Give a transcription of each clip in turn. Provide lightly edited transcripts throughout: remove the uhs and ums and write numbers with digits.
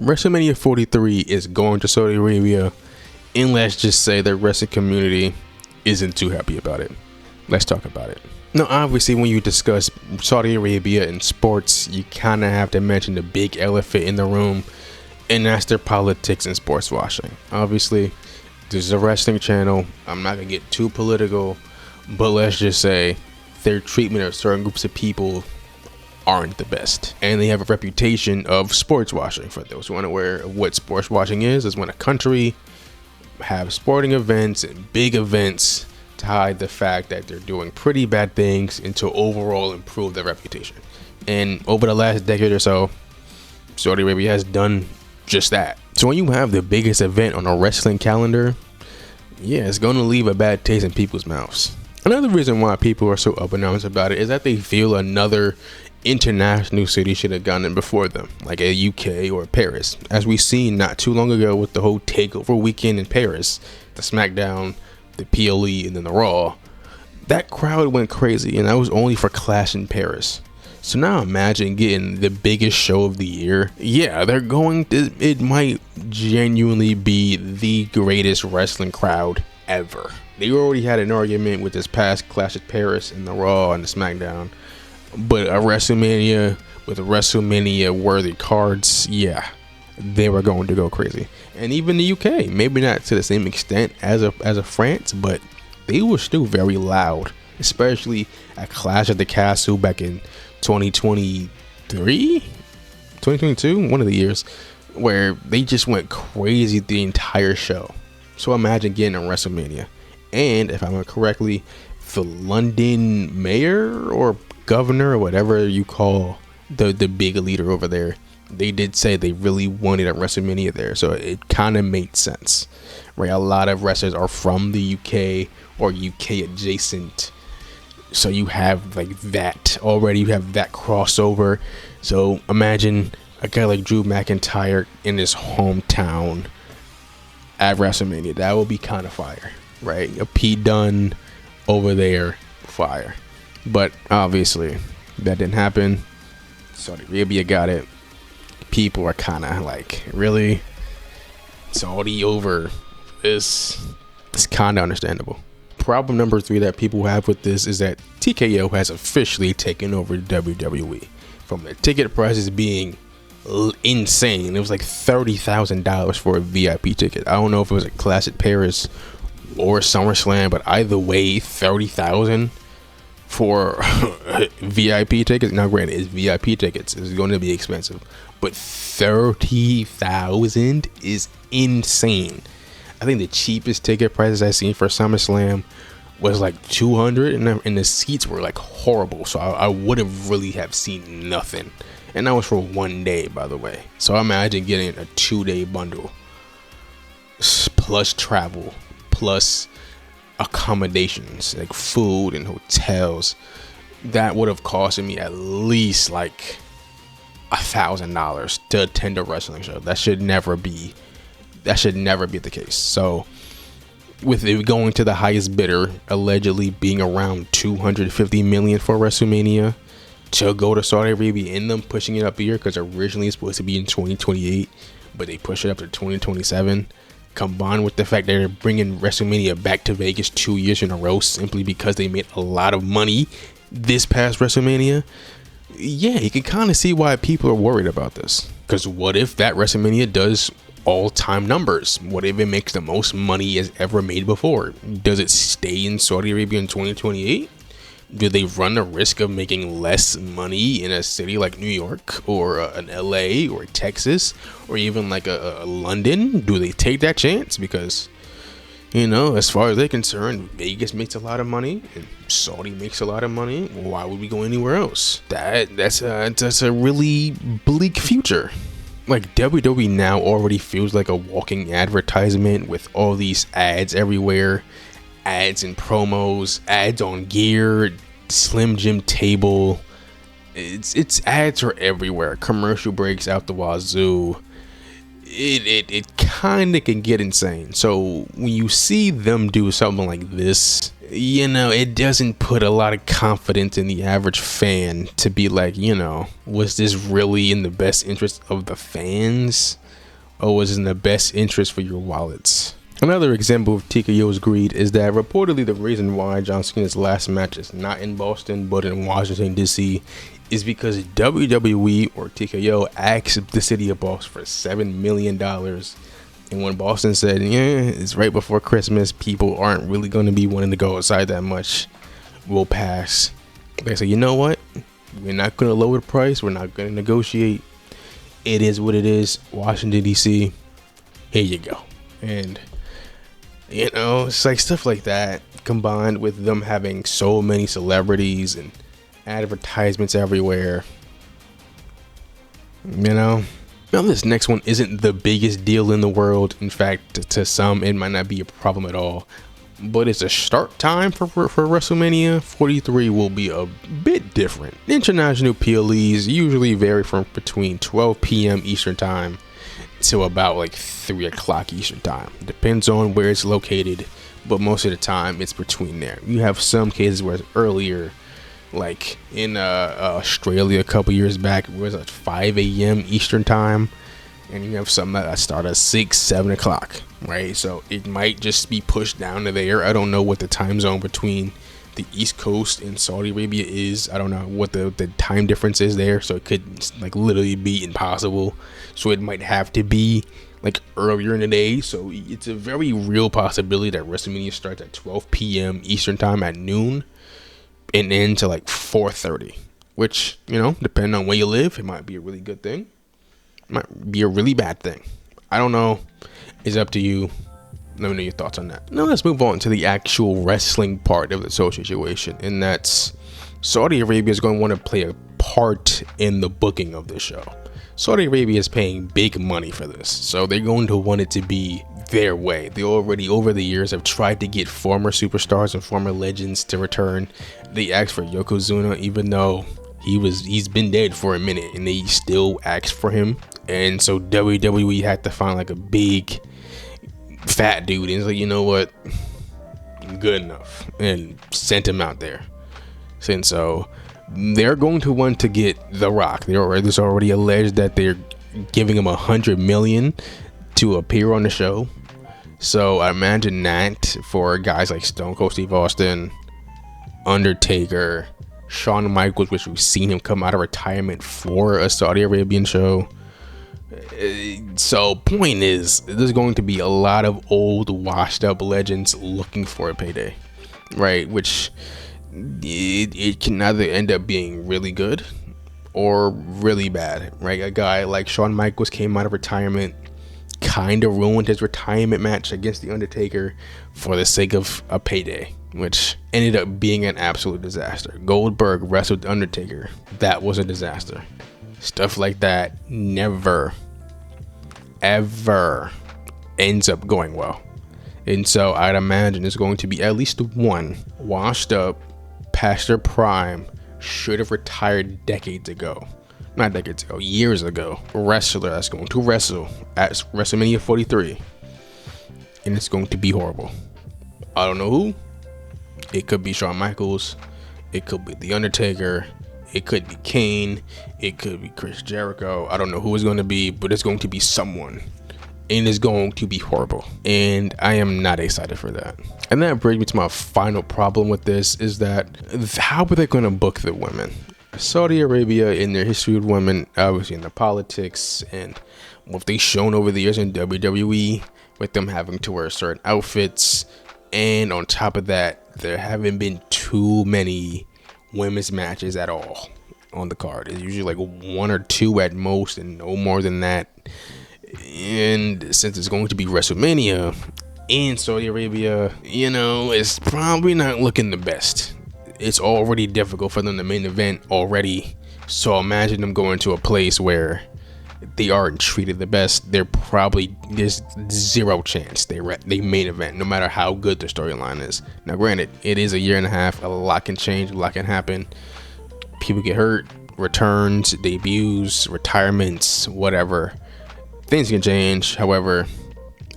WrestleMania 43 is going to Saudi Arabia, and let's just say the wrestling community isn't too happy about it. Let's talk about it. Now, obviously, when you discuss Saudi Arabia and sports, you kind of have to mention the big elephant in the room, and that's their politics and sports washing. Obviously, this is a wrestling channel. I'm not going to get too political, but let's just say their treatment of certain groups of people aren't the best, and they have a reputation of sports washing. For those who aren't aware of what sports washing is when a country have sporting events and big events to hide the fact that they're doing pretty bad things and to overall improve their reputation. And over the last decade or so, Saudi Arabia has done just that. So when you have the biggest event on a wrestling calendar, yeah, it's going to leave a bad taste in people's mouths. Another reason why people are so up in arms about it is that they feel another international city should have gone in before them, like a UK or Paris, as we seen not too long ago with the whole takeover weekend in Paris, the SmackDown, the PLE, and then the Raw. That crowd went crazy, and that was only for Clash in Paris. So now imagine getting the biggest show of the year. Yeah, it might genuinely be the greatest wrestling crowd ever. They already had an argument with this past Clash at Paris and the Raw and the SmackDown. But a WrestleMania with WrestleMania worthy cards, yeah, they were going to go crazy. And even the UK, maybe not to the same extent as a France, but they were still very loud, especially at Clash at the Castle back in 2022, one of the years, where they just went crazy the entire show. So imagine getting a WrestleMania. And if I remember correctly, the London mayor or governor or whatever you call the big leader over there, they did say they really wanted a WrestleMania there, so it kind of made sense, right? A lot of wrestlers are from the UK or UK adjacent, so you have like that already. You have that crossover. So imagine a guy like Drew McIntyre in his hometown at WrestleMania. That would be kind of fire, right? A Pete Dunne over there, fire. But obviously that didn't happen. Saudi Arabia got it. People are kind of like, really? Saudi over? It's kind of understandable. Problem number 3 that people have with this is that TKO has officially taken over WWE. From the ticket prices being insane. It was like $30,000 for a VIP ticket. I don't know if it was a Clash at Paris or SummerSlam, but either way, $30,000 for VIP tickets. Now granted, it's VIP tickets, it's going to be expensive, but $30,000 is insane. I think the cheapest ticket prices I seen for SummerSlam was like $200, and the seats were like horrible, so I would have really have seen nothing, and that was for one day, by the way. So imagine getting a 2-day bundle plus travel plus accommodations like food and hotels. That would have costed me at least like $1,000 to attend a wrestling show. That should never be the case. So with it going to the highest bidder allegedly being around $250 million for WrestleMania to go to Saudi Arabia, and them pushing it up a year, because originally it's supposed to be in 2028, but they push it up to 2027, combined with the fact that they're bringing WrestleMania back to Vegas 2 years in a row simply because they made a lot of money this past WrestleMania, yeah, you can kind of see why people are worried about this. Because what if that WrestleMania does all-time numbers? What if it makes the most money it's ever made before? Does it stay in Saudi Arabia in 2028? Do they run the risk of making less money in a city like New York or an LA or Texas or even like a London? Do they take that chance? Because, you know, as far as they're concerned, Vegas makes a lot of money and Saudi makes a lot of money. Why would we go anywhere else? That's a really bleak future. Like, WWE now already feels like a walking advertisement with all these ads everywhere. Ads and promos, ads on gear, Slim Jim table. It's ads are everywhere. Commercial breaks out the wazoo. It kind of can get insane. So when you see them do something like this, you know, it doesn't put a lot of confidence in the average fan to be like, you know, was this really in the best interest of the fans? always in the best interest for your wallets. Another example of TKO's greed is that reportedly the reason why John Cena's last match is not in Boston but in Washington DC is because WWE or TKO asked the city of Boston for $7 million. And when Boston said, yeah, it's right before Christmas, people aren't really going to be wanting to go outside that much, we'll pass. They say, you know what? We're not going to lower the price. We're not going to negotiate. It is what it is. Washington, D.C., here you go. And, it's like stuff like that combined with them having so many celebrities and advertisements everywhere. Now this next one isn't the biggest deal in the world. In fact, to some it might not be a problem at all, but it's a start time for WrestleMania 43 will be a bit different. International PLEs usually vary from between 12 p.m. Eastern time to about like 3 o'clock Eastern time. Depends on where it's located, but most of the time it's between there. You have some cases where it's earlier, like in Australia a couple years back, it was at 5 a.m. Eastern time, and you have some that start at 6-7 o'clock, right? So it might just be pushed down to there. I don't know what the time zone between the East Coast and Saudi Arabia is. I don't know what the time difference is there, so it could like literally be impossible. So it might have to be like earlier in the day. So it's a very real possibility that WrestleMania starts at 12 p.m. Eastern time at noon and end to like 4:30, which, depending on where you live, it might be a really good thing. It might be a really bad thing. I don't know. It's up to you. Let me know your thoughts on that. Now let's move on to the actual wrestling part of the whole situation, and that's Saudi Arabia is going to want to play a part in the booking of the show. Saudi Arabia is paying big money for this, so they're going to want it to be their way. They already over the years have tried to get former superstars and former legends to return. They asked for Yokozuna, even though he's been dead for a minute, and they still asked for him. And so WWE had to find like a big fat dude, and it's like, you know what, good enough, and sent him out there. And so they're going to want to get The Rock. There's already alleged that they're giving him $100 million to appear on the show. So I imagine that for guys like Stone Cold Steve Austin, Undertaker, Shawn Michaels, which we've seen him come out of retirement for a Saudi Arabian show. So point is, there's going to be a lot of old washed up legends looking for a payday, right? Which it can either end up being really good or really bad, right? A guy like Shawn Michaels came out of retirement, kind of ruined his retirement match against The Undertaker for the sake of a payday, which ended up being an absolute disaster. Goldberg wrestled The Undertaker. That was a disaster. Stuff like that never, ever ends up going well. And so I'd imagine there's going to be at least one washed up, past their prime, should have retired years ago, wrestler that's going to wrestle at WrestleMania 43, and it's going to be horrible. I don't know who. It could be Shawn Michaels, it could be The Undertaker, it could be Kane, it could be Chris Jericho. I don't know who it's going to be, but it's going to be someone, and it's going to be horrible, and I am not excited for that. And that brings me to my final problem with this, is that how are they going to book the women? Saudi Arabia, in their history with women, obviously in the politics and what they've shown over the years in WWE, with them having to wear certain outfits, and on top of that, there haven't been too many women's matches at all on the card. It's usually like 1 or 2 at most, and no more than that. And since it's going to be WrestleMania in Saudi Arabia, it's probably not looking the best. It's already difficult for them to main event already, so imagine them going to a place where they aren't treated the best. There's zero chance they main event, no matter how good the storyline is. Now granted, it is a year and a half, a lot can change, a lot can happen. People get hurt, returns, debuts, retirements, whatever. Things can change. However,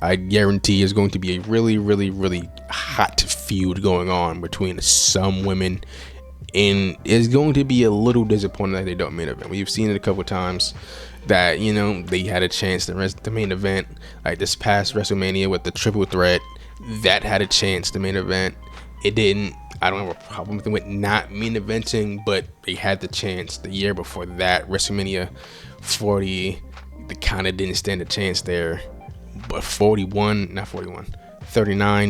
I guarantee there's going to be a really, really, really hot feud going on between some women, and it's going to be a little disappointing that they don't main event. We've seen it a couple times. that, you know, they had a chance to the main event. Like this past WrestleMania with the triple threat, that had a chance to main event. It didn't. I don't have a problem with not main eventing, but they had the chance the year before that, WrestleMania 40. They kind of didn't stand a chance there. But 39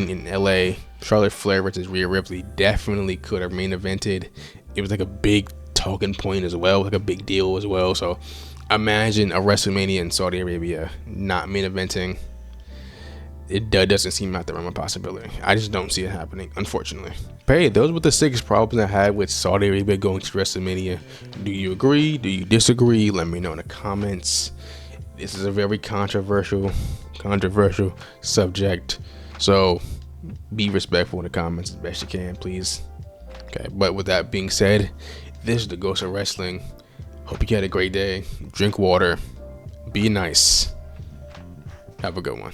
in LA, Charlotte Flair versus Rhea Ripley definitely could have main evented. It was like a big talking point as well, like a big deal as well. So imagine a WrestleMania in Saudi Arabia not main eventing. It doesn't seem out the realm of possibility. I just don't see it happening, unfortunately. But hey, those were the 6 problems I had with Saudi Arabia going to WrestleMania. Do you agree? Do you disagree? Let me know in the comments. This is a very controversial subject, so be respectful in the comments as best you can, please. Okay, but with that being said, this is the Ghost of Wrestling. Hope you had a great day. Drink water. Be nice. Have a good one.